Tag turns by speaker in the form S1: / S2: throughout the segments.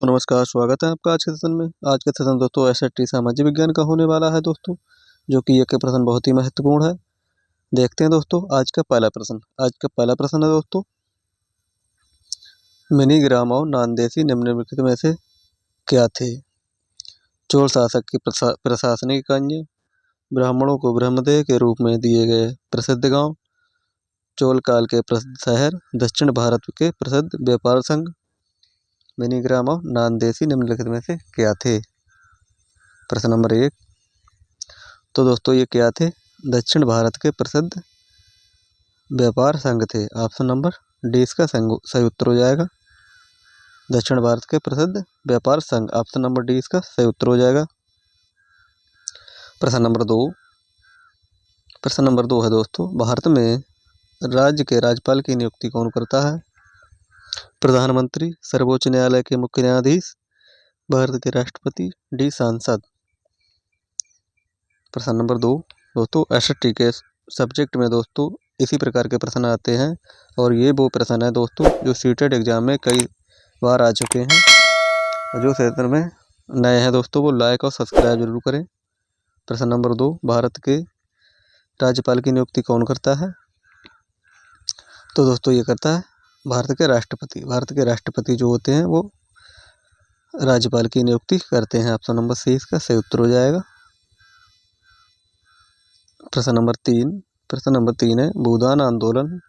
S1: दोस्तों नमस्कार, स्वागत है आपका आज के सेशन में। आज के सेशन दोस्तों एसएसटी सामाजिक विज्ञान का होने वाला है दोस्तों, जो कि ये के प्रश्न बहुत ही महत्वपूर्ण है। देखते हैं दोस्तों आज का पहला प्रश्न है दोस्तों, मिनीग्राम और नानदेसी निम्नलिखित में से क्या थे? चोल शासक की प्रशासनिक इकाइयां, ब्राह्मणों को ब्रह्मदेव के रूप में दिए गए प्रसिद्ध गांव, चोल काल के प्रसिद्ध शहर, दक्षिण भारत के प्रसिद्ध व्यापार संघ। मिनीग्राम और नानदेसी निम्नलिखित में से क्या थे? प्रश्न नंबर 1। तो दोस्तों ये क्या थे? दक्षिण भारत के प्रसिद्ध व्यापार संघ थे। ऑप्शन नंबर डी इसका सही उत्तर हो जाएगा। दक्षिण भारत के प्रसिद्ध व्यापार संघ, ऑप्शन नंबर डी इसका सही उत्तर हो जाएगा। प्रश्न नंबर 2 है दोस्तों, भारत में राज्य के राज्यपाल की नियुक्ति कौन करता है? प्रधानमंत्री, सर्वोच्च न्यायालय के मुख्य न्यायाधीश, भारत के राष्ट्रपति, डी सांसद। प्रश्न नंबर 2 दोस्तों, एसएसटी के सब्जेक्ट में दोस्तों इसी प्रकार के प्रश्न आते हैं और ये वो प्रश्न है दोस्तों जो सीटेट एग्जाम में कई बार आ चुके हैं। और जो सेशन में नए हैं दोस्तों वो लाइक और सब्सक्राइब जरूर करें। प्रश्न नंबर 2, भारत के राज्यपाल की नियुक्ति कौन करता है? तो दोस्तों ये करता है भारत के राष्ट्रपति। भारत के राष्ट्रपति जो होते हैं वो राज्यपाल की नियुक्ति करते हैं। ऑप्शन नंबर सी इसका सही उत्तर हो जाएगा। प्रश्न नंबर 3 है, भूदान आंदोलन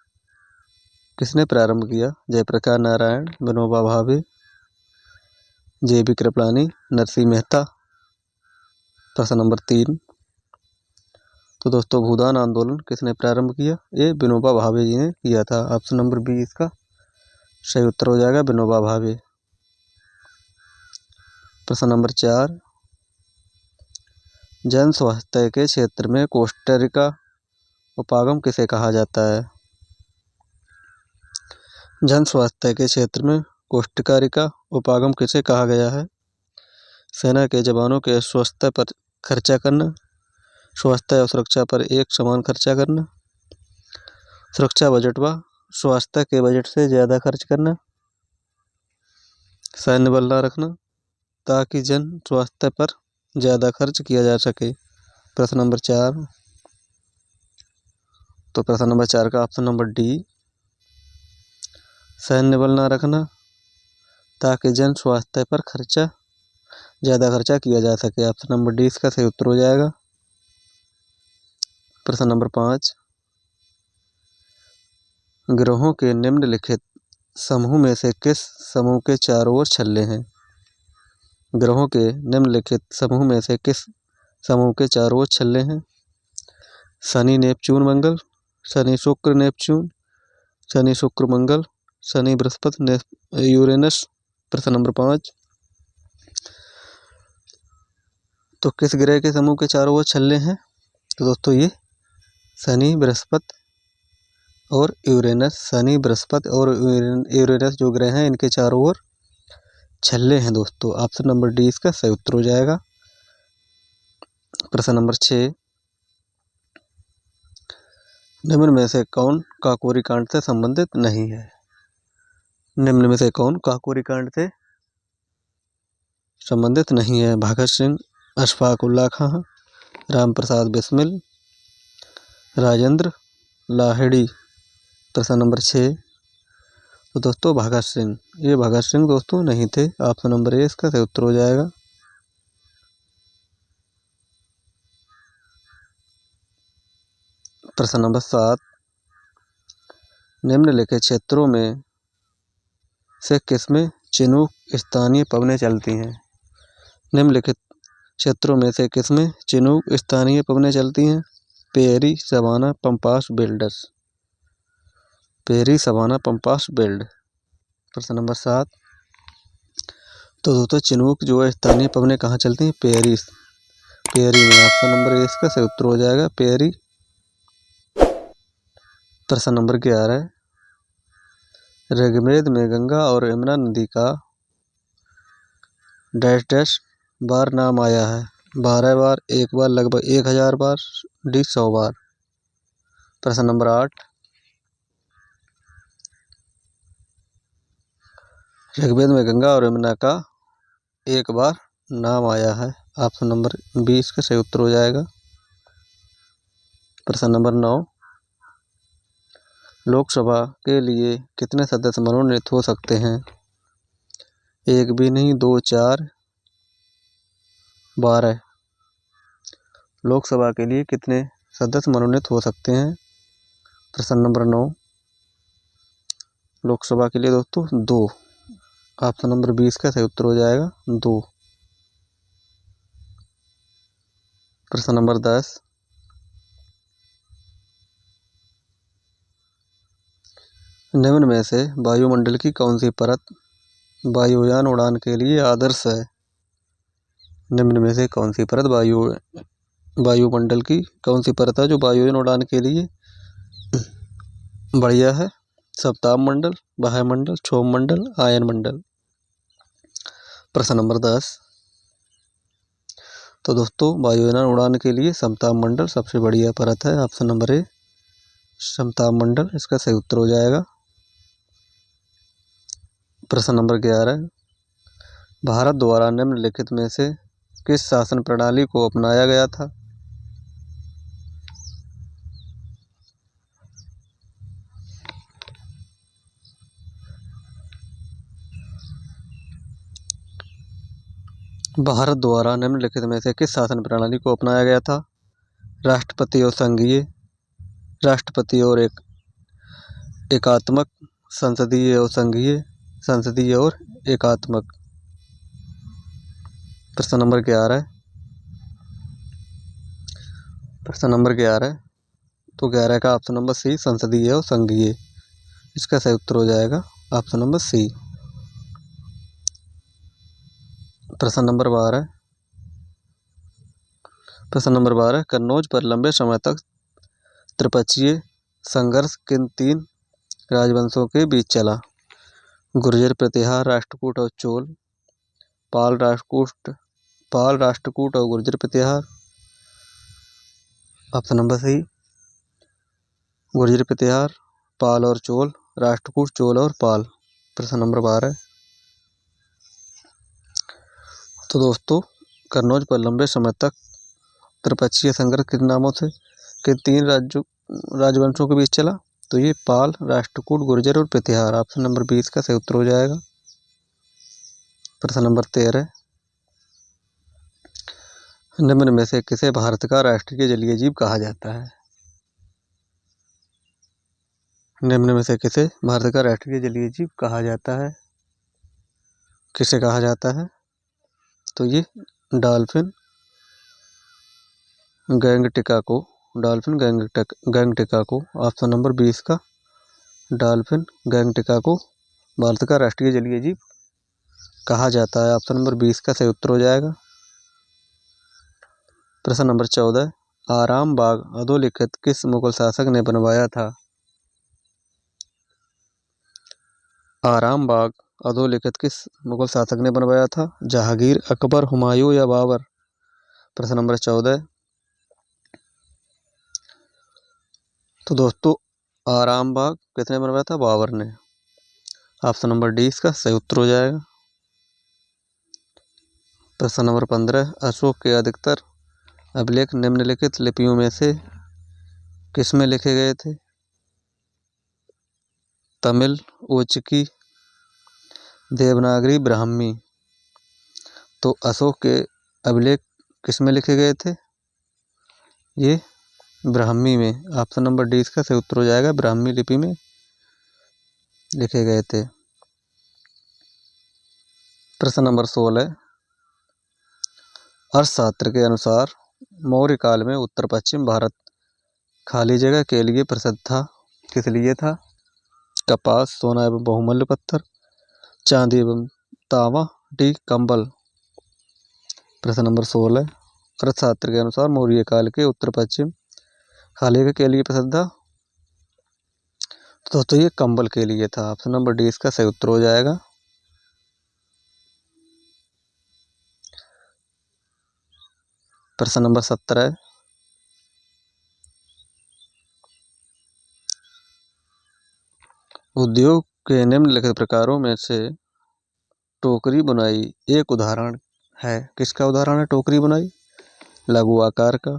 S1: किसने प्रारंभ किया? जयप्रकाश नारायण, विनोबा भावे, जेबी कृपलानी, नरसिंह मेहता। प्रश्न नंबर 3, तो दोस्तों भूदान आंदोलन किसने प्रारंभ किया? ये विनोबा भावे जी ने किया था। ऑप्शन नंबर बी इसका सही उत्तर हो जाएगा, विनोबा भावे। प्रश्न नंबर 4, जन स्वास्थ्य के क्षेत्र में कोस्टारिका उपागम किसे कहा जाता है? जन स्वास्थ्य के क्षेत्र में कोस्टारिका उपागम किसे कहा गया है? सेना के जवानों के स्वास्थ्य पर खर्चा करना, स्वास्थ्य और सुरक्षा पर एक समान खर्चा करना, सुरक्षा बजट व स्वास्थ्य के बजट से ज़्यादा खर्च करना, सैन्य बल न रखना ताकि जन स्वास्थ्य पर ज़्यादा खर्च किया जा सके। प्रश्न नंबर 4, तो प्रश्न नंबर 4 का ऑप्शन नंबर डी, सैन्य बल न रखना ताकि जन स्वास्थ्य पर ज़्यादा खर्चा किया जा सके। ऑप्शन नंबर डी इसका सही उत्तर हो जाएगा। प्रश्न नंबर 5, ग्रहों के निम्नलिखित समूह में से किस समूह के चारों ओर छल्ले हैं? ग्रहों के निम्नलिखित समूह में से किस समूह के चारों ओर छल्ले हैं? शनि, नेपच्यून, मंगल, शनि, शुक्र, नेपच्यून, शनि, शुक्र, मंगल, शनि, बृहस्पति, यूरेनस। प्रश्न नंबर 5, तो किस ग्रह के समूह के चारों ओर छल्ले हैं? तो दोस्तों ये शनि, बृहस्पति और यूरेनस। शनि, बृहस्पति और यूरेनस जो ग्रह हैं इनके चारों ओर छल्ले हैं दोस्तों। ऑप्शन नंबर डी इसका सही उत्तर हो जाएगा। प्रश्न नंबर 6, निम्न में से कौन काकोरी कांड से संबंधित नहीं है? निम्न में से कौन काकोरी कांड से संबंधित नहीं है? भगत सिंह, अशफाक उल्लाह खां, राम प्रसाद बिस्मिल, राजेंद्र लाहिड़ी। प्रश्न नंबर 6, तो दोस्तों भगत सिंह, ये भगत सिंह दोस्तों नहीं थे। ऑप्शन नंबर ए इसका सही उत्तर हो जाएगा। प्रश्न नंबर 7, निम्नलिखित क्षेत्रों में से किसमें चिनूक स्थानीय पवनें चलती हैं? निम्नलिखित क्षेत्रों में से किसमें चिनूक स्थानीय पवनें चलती हैं? पेरी, सवाना, पंपास, बिल्डर्स। पेरी, सवाना, पंपास, बिल्ड। प्रश्न नंबर 7, तो दोस्तों चिनूक जो है स्थानीय पवनें कहाँ चलती हैं? पेरी में। ऑप्शन नंबर ए इसका सही उत्तर हो जाएगा, पेरी। प्रश्न नंबर 11, ऋग्वेद में गंगा और यमुना नदी का डैश डैश बार नाम आया है? 12 बार, 1 बार, लगभग 1000 बार, डी 100 बार। प्रश्न नंबर 8, ऋग्वेद में गंगा और यमुना का एक बार नाम आया है। ऑप्शन नंबर 20 का सही उत्तर हो जाएगा। प्रश्न नंबर 9, लोकसभा के लिए कितने सदस्य मनोनीत हो सकते हैं? एक भी नहीं, 2, 4, 12। लोकसभा के लिए कितने सदस्य मनोनीत हो सकते हैं? प्रश्न नंबर 9, लोकसभा के लिए दोस्तों 2। ऑप्शन नंबर 20 का सही उत्तर हो जाएगा 2। प्रश्न नंबर 10, निम्न में से वायुमंडल की कौन सी परत वायुयान उड़ान के लिए आदर्श है? निम्न में से कौन सी परत वायुमंडल की कौन सी परत है जो वायुयान उड़ान के लिए बढ़िया है? सप्ताह मंडल, वायुमंडल, क्षोभ मंडल, आयन मंडल। प्रश्न नंबर 10, तो दोस्तों वायुयान उड़ान के लिए समताप मंडल सबसे बढ़िया परत है। ऑप्शन नंबर ए, समताप मंडल इसका सही उत्तर हो जाएगा। प्रश्न नंबर 11, भारत द्वारा निम्नलिखित में से किस शासन प्रणाली को अपनाया गया था? भारत द्वारा निम्नलिखित में से किस शासन प्रणाली को अपनाया गया था? राष्ट्रपति और संघीय, राष्ट्रपति और एकात्मक, संसदीय और संघीय, संसदीय और एकात्मक। प्रश्न नंबर 11, प्रश्न नंबर 11, तो 11 का ऑप्शन नंबर सी, संसदीय और संघीय, इसका सही उत्तर हो जाएगा ऑप्शन नंबर सी। प्रश्न नंबर 12, प्रश्न नंबर 12, कन्नौज पर लंबे समय तक त्रिपक्षीय संघर्ष किन 3 राजवंशों के बीच चला? गुर्जर, प्रतिहार, राष्ट्रकूट और चोल। पाल, राष्ट्रकूट और गुर्जर प्रतिहार। ऑप्शन नंबर सी, गुर्जर प्रतिहार, पाल और चोल, राष्ट्रकूट, चोल और पाल। प्रश्न नंबर 12, तो दोस्तों कन्नौज पर लंबे समय तक त्रिपक्षीय संघर्ष किन नामों से किन 3 राजवंशों के बीच चला? तो ये पाल, राष्ट्रकूट, गुर्जर और प्रतिहार। ऑप्शन नंबर 20 का सही उत्तर हो जाएगा। प्रश्न नंबर 13, निम्न में से किसे भारत का राष्ट्रीय जलीय जीव कहा जाता है? निम्न में से किसे भारत का राष्ट्रीय जलीय जीव कहा जाता है? किसे कहा जाता है? तो ये डॉल्फिन गैंगटिका को, डॉल्फिन गैंगटिका को। ऑप्शन नंबर 20 का डॉल्फिन गैंगटिका को भारत का राष्ट्रीय जलीय जीव कहा जाता है। ऑप्शन नंबर 20 का सही उत्तर हो जाएगा। प्रश्न नंबर 14, आराम बाग अधोलिखित किस मुगल शासक ने बनवाया था? आराम बाग अधोलिखित किस मुगल शासक ने बनवाया था? जहांगीर, अकबर, हुमायूं या बाबर। प्रश्न नंबर 14, तो दोस्तों आराम बाग किसने बनवाया था? बाबर ने। ऑप्शन नंबर डी इसका सही उत्तर हो जाएगा। प्रश्न नंबर 15, अशोक के अधिकतर अभिलेख निम्नलिखित लिपियों में से किसमें लिखे गए थे? तमिल, उच्चकी, देवनागरी, ब्राह्मी। तो अशोक के अभिलेख किसमें लिखे गए थे? ये ब्राह्मी में। ऑप्शन नंबर डी इसका सही उत्तर हो जाएगा, ब्राह्मी लिपि में लिखे गए थे। प्रश्न नंबर 16, अर्थशास्त्र के अनुसार मौर्य काल में उत्तर पश्चिम भारत खाली जगह के लिए प्रसिद्ध था। किस लिए था? कपास, सोना एवं बहुमूल्य पत्थर, चांदी एवं तांबा, डी कंबल। प्रश्न नंबर 16, अर्थशास्त्र के अनुसार मौर्य काल के उत्तर पश्चिम खाली जगह के लिए प्रसिद्ध था। तो ये कंबल के लिए था। ऑप्शन नंबर डी इसका सही उत्तर हो जाएगा। प्रश्न नंबर 17, उद्योग के निम्नलिखित प्रकारों में से टोकरी बुनाई एक उदाहरण है। किसका उदाहरण है टोकरी बुनाई? लघु आकार का,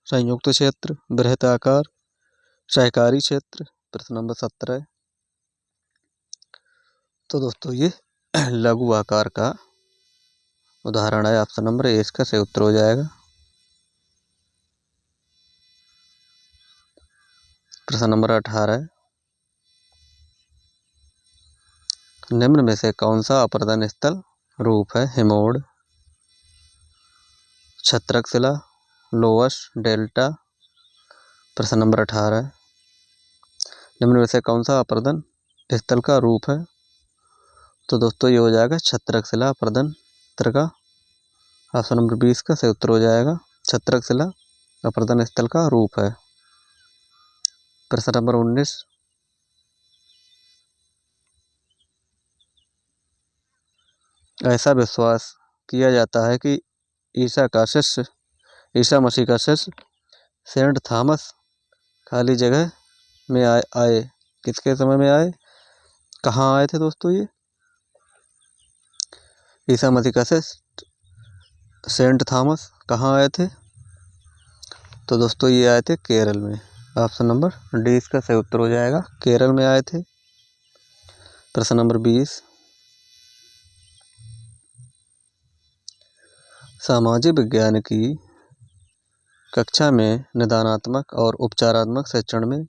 S1: संयुक्त क्षेत्र, बृहत आकार, सहकारी क्षेत्र। प्रश्न नंबर 17। तो दोस्तों ये लघु आकार का उदाहरण है। ऑप्शन नंबर ए इसका सही उत्तर हो जाएगा। प्रश्न नंबर 18। निम्न में से कौन सा अपर्दन स्थल रूप है? हिमोड़, छत्रक शिला, लोअस, डेल्टा। प्रश्न नंबर 18। निम्न में से कौन सा अपर्दन स्थल का रूप है? तो दोस्तों ये हो जाएगा छत्रक शिला अपर्दन स्थल का। ऑप्शन नंबर 20 का सही उत्तर हो जाएगा। छत्रक शिला अपर्दन स्थल का रूप है। प्रश्न नंबर 19। ऐसा विश्वास किया जाता है कि ईसा मसीह का शिष्य सेंट थॉमस खाली जगह में आए। किसके समय में आए? कहाँ आए थे दोस्तों? ये ईसा मसीह का शिष्य सेंट थॉमस कहाँ आए थे? तो दोस्तों ये आए थे केरल में। ऑप्शन नंबर डी इसका सही उत्तर हो जाएगा। केरल में आए थे। प्रश्न नंबर 20। सामाजिक विज्ञान की कक्षा में निदानात्मक और उपचारात्मक शिक्षण में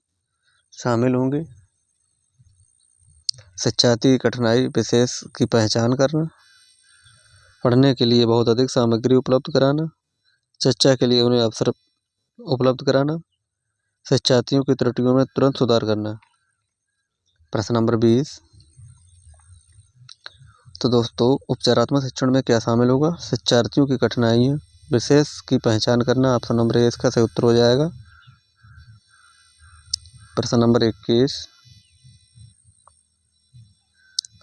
S1: शामिल होंगे। शिक्षार्थी की कठिनाई विशेष की पहचान करना, पढ़ने के लिए बहुत अधिक सामग्री उपलब्ध कराना, शिक्षा के लिए उन्हें अवसर उपलब्ध कराना, शिक्षार्थियों की त्रुटियों में तुरंत सुधार करना। प्रश्न नंबर 20। तो दोस्तों उपचारात्मक शिक्षण में क्या शामिल होगा? शिक्षार्थियों की कठिनाइयाँ विशेष की पहचान करना। ऑप्शन नंबर ए इसका सही उत्तर हो जाएगा। प्रश्न नंबर 21।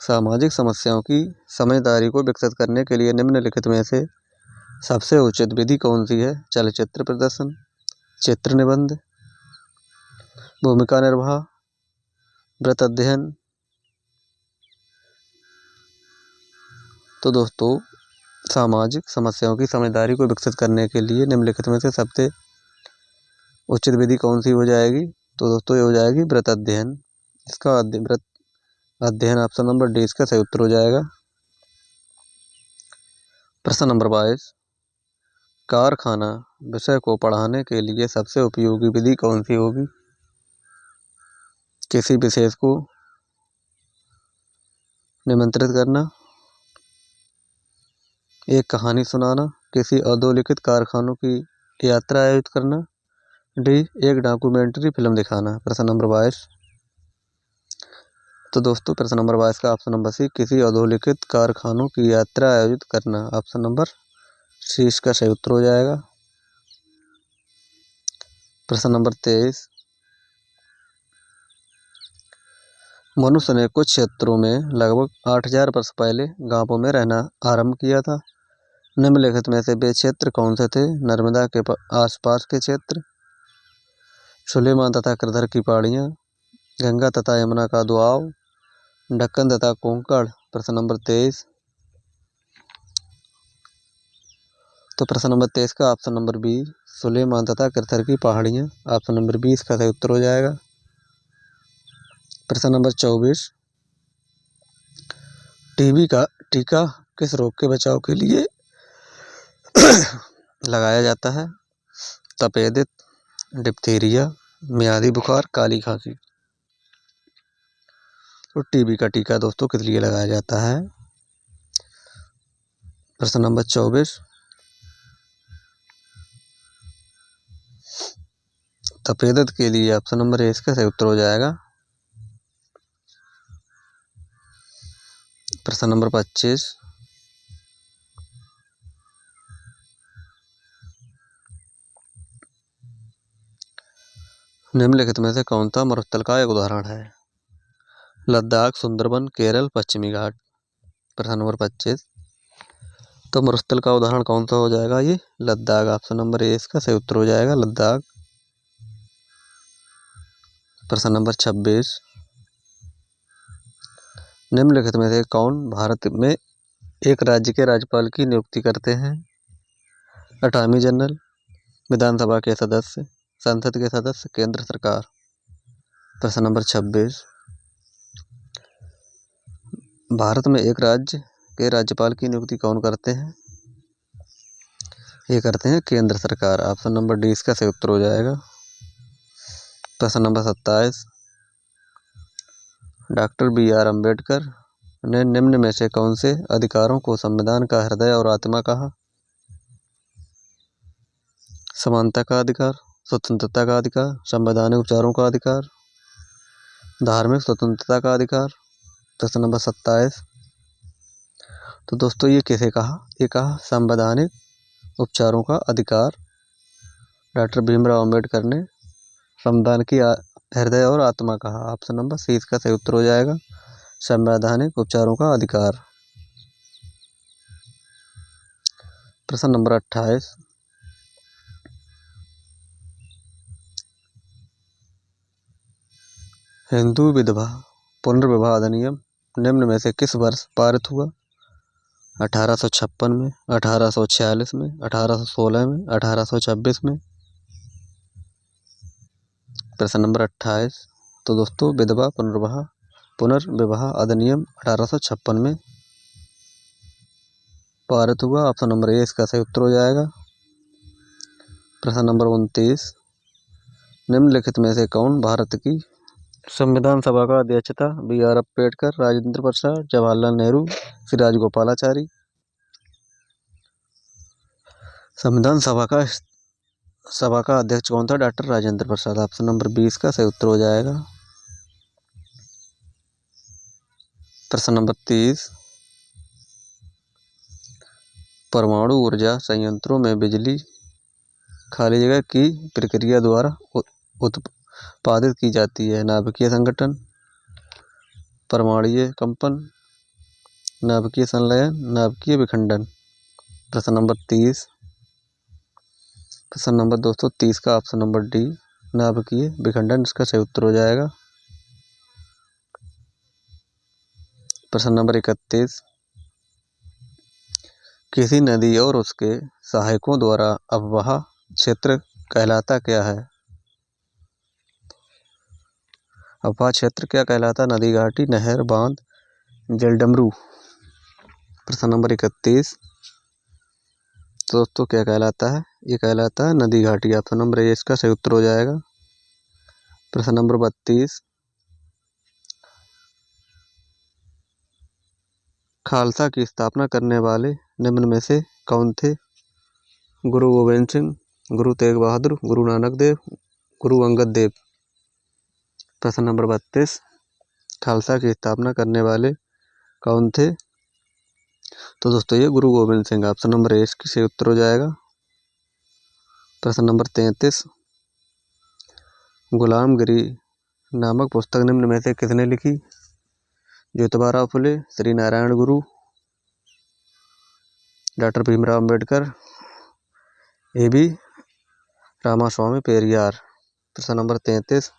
S1: सामाजिक समस्याओं की समझदारी को विकसित करने के लिए निम्नलिखित में से सबसे उचित विधि कौन सी है? चलचित्र प्रदर्शन, चित्र निबंध, भूमिका निर्वाह, वृत्त अध्ययन। तो दोस्तों सामाजिक समस्याओं की समझदारी को विकसित करने के लिए निम्नलिखित में से सबसे उचित विधि कौन सी हो जाएगी? तो दोस्तों ये हो जाएगी वृत्त अध्ययन। इसका वृत्त अध्ययन ऑप्शन नंबर डी इसका सही उत्तर हो जाएगा। प्रश्न नंबर 22। कारखाना विषय को पढ़ाने के लिए सबसे उपयोगी विधि कौन सी होगी? किसी विशेष को निमंत्रित करना, एक कहानी सुनाना, किसी अधोलिखित कारखानों की यात्रा आयोजित करना, डी एक डॉक्यूमेंट्री फिल्म दिखाना। प्रश्न नंबर 22। तो दोस्तों प्रश्न नंबर 22 का ऑप्शन नंबर सी किसी अधोलिखित कारखानों की यात्रा आयोजित करना। ऑप्शन नंबर सी इसका सही उत्तर हो जाएगा। प्रश्न नंबर 23। मनुष्य ने कुछ क्षेत्रों में लगभग 8000 वर्ष पहले गांवों में रहना आरंभ किया था। निम्नलिखित में से वे क्षेत्र कौन से थे? नर्मदा के आसपास के क्षेत्र, सुलेमान तथा कृधर की पहाड़ियाँ, गंगा तथा यमुना का दुआब, दक्कन तथा कोंकण। प्रश्न नंबर 23। तो प्रश्न नंबर 23 का ऑप्शन नंबर बी सुलेमान तथा कृधर की पहाड़ियाँ। ऑप्शन नंबर 20 का सही उत्तर हो जाएगा। प्रश्न नंबर 24। टीबी का टीका किस रोग के बचाव के लिए लगाया जाता है? तपेदिक, डिप्थीरिया, मियादी बुखार, काली खांसी। तो टीबी का टीका दोस्तों किस लिए लगाया जाता है? प्रश्न नंबर 24। तपेदिक के लिए ऑप्शन नंबर ए इसका सही उत्तर हो जाएगा। प्रश्न नंबर 25। निम्नलिखित में से कौन सा मरुस्थल का एक उदाहरण है? लद्दाख, सुंदरबन, केरल, पश्चिमी घाट। प्रश्न नंबर 25। तो मरुस्थल का उदाहरण कौन सा हो जाएगा? ये लद्दाख। ऑप्शन नंबर ए इसका सही उत्तर हो जाएगा लद्दाख। प्रश्न नंबर 26। निम्नलिखित में से कौन भारत में एक राज्य के राज्यपाल की नियुक्ति करते हैं? अटॉर्नी जनरल, विधानसभा के सदस्य, संसद के सदस्य, केंद्र सरकार। प्रश्न नंबर 26, भारत में एक राज्य के राज्यपाल की नियुक्ति कौन करते हैं? ये करते हैं केंद्र सरकार। ऑप्शन नंबर डी इसका सही उत्तर हो जाएगा। प्रश्न नंबर 27, डॉक्टर बी.आर. अम्बेडकर ने निम्न में से कौन से अधिकारों को संविधान का हृदय और आत्मा कहा? समानता का अधिकार, स्वतंत्रता का अधिकार, संवैधानिक उपचारों का अधिकार, धार्मिक स्वतंत्रता का अधिकार। प्रश्न नंबर 27, तो दोस्तों ये किसे कहा? ये कहा संवैधानिक उपचारों का अधिकार डॉक्टर भीमराव अम्बेडकर ने संविधान की हृदय और आत्मा कहा। ऑप्शन नंबर सी इसका सही उत्तर हो जाएगा, संवैधानिक उपचारों का अधिकार। प्रश्न नंबर 28, हिंदू विधवा पुनर्विवाह अधिनियम निम्न में से किस वर्ष पारित हुआ? 1856 में, 1846 में, 1816 में, 1826 में। प्रश्न नंबर 28, तो दोस्तों विधवा पुनर्विवाह अधिनियम 1856 में पारित हुआ। ऑप्शन नंबर ए इसका सही उत्तर हो जाएगा। प्रश्न नंबर 29, निम्नलिखित में से कौन भारत की संविधान सभा का अध्यक्षता बी.आर. अम्बेडकर, राजेंद्र प्रसाद, जवाहरलाल नेहरू, श्री राजगोपालाचारी। संविधान सभा का अध्यक्ष कौन था? Doctor Rajendra Prasad. Option number 20 का सही उत्तर हो जाएगा। प्रश्न नंबर 30, परमाणु ऊर्जा संयंत्रों में बिजली खाली जगह की प्रक्रिया द्वारा उत्पादित की जाती है? नाभिकीय संगठन, परमाणुीय कंपन, नाभिकीय संलयन, नाभिकीय विखंडन। प्रश्न नंबर 30, प्रश्न नंबर 230 का ऑप्शन नंबर डी नाभिकीय विखंडन इसका सही उत्तर हो जाएगा। प्रश्न नंबर 31, किसी नदी और उसके सहायकों द्वारा अववाह क्षेत्र कहलाता क्या है? अववाह क्षेत्र क्या कहलाता? नदी, घाटी, नहर, बांध, जलडमरू। प्रश्न नंबर 31, दोस्तों क्या कहलाता है? ये कहलाता है नदी, घाटी। ऑप्शन नंबर ए इसका सही उत्तर हो जाएगा। प्रश्न नंबर 32, खालसा की स्थापना करने वाले निम्न में से कौन थे? गुरु गोविंद सिंह, गुरु तेग बहादुर, गुरु नानक देव, गुरु अंगद देव। प्रश्न नंबर 32, खालसा की स्थापना करने वाले कौन थे? तो दोस्तों ये गुरु Govind Singh. Option number A इसकी सही उत्तर हो जाएगा। प्रश्न नंबर 33, गुलामगिरी नामक पुस्तक निम्न में से किसने लिखी? ज्योतिबा फुले, श्री नारायण गुरु, डॉक्टर भीमराव अम्बेडकर, ए.बी. रामास्वामी पेरियार। प्रश्न नंबर 33,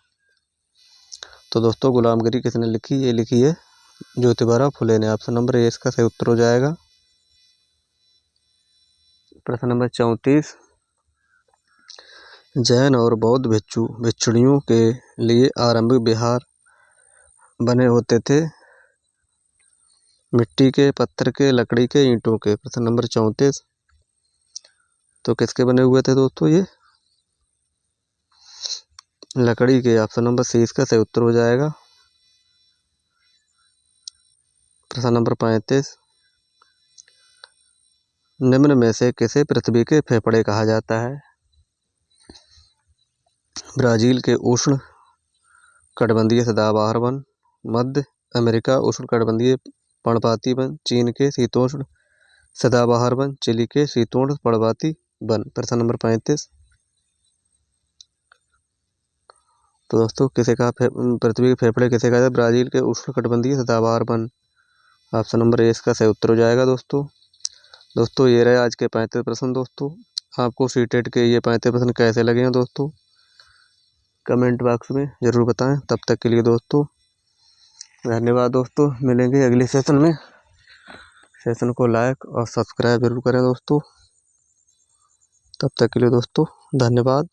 S1: तो दोस्तों गुलामगिरी किसने लिखी? ये लिखी है ज्योतिबा फुले ने। ऑप्शन नंबर ए इसका सही उत्तर हो जाएगा। प्रश्न नंबर 34, जैन और बौद्ध भिक्षुणियों के लिए आरंभिक विहार बने होते थे? मिट्टी के, पत्थर के, लकड़ी के, ईंटों के। प्रश्न नंबर 34, तो किसके बने हुए थे दोस्तों? ये लकड़ी के। ऑप्शन नंबर सी इसका सही उत्तर हो जाएगा। प्रश्न नंबर 35, निम्न में से किसे पृथ्वी के फेफड़े कहा जाता है? ब्राजील के उष्ण कटिबंधीय सदाबहार वन, मध्य अमेरिका उष्ण कटिबंधीय पर्णपाती वन, चीन के शीतोष्ण सदाबहार वन, चिली के शीतोष्ण पर्णपाती वन। प्रश्न नंबर 35, तो दोस्तों किसे कहा पृथ्वी के फेफड़े किसे कहा? ब्राजील के उष्ण कटिबंधीय सदाबहार वन। ऑप्शन नंबर ए इसका सही उत्तर हो जाएगा। दोस्तों ये रहे आज के 35 प्रश्न। दोस्तों आपको सीटेट के ये 35 प्रश्न कैसे लगे हैं दोस्तों? कमेंट बॉक्स में ज़रूर बताएं। तब तक के लिए दोस्तों धन्यवाद। दोस्तों मिलेंगे अगले सेशन में। सेशन को लाइक और सब्सक्राइब जरूर करें दोस्तों। तब तक के लिए दोस्तों धन्यवाद।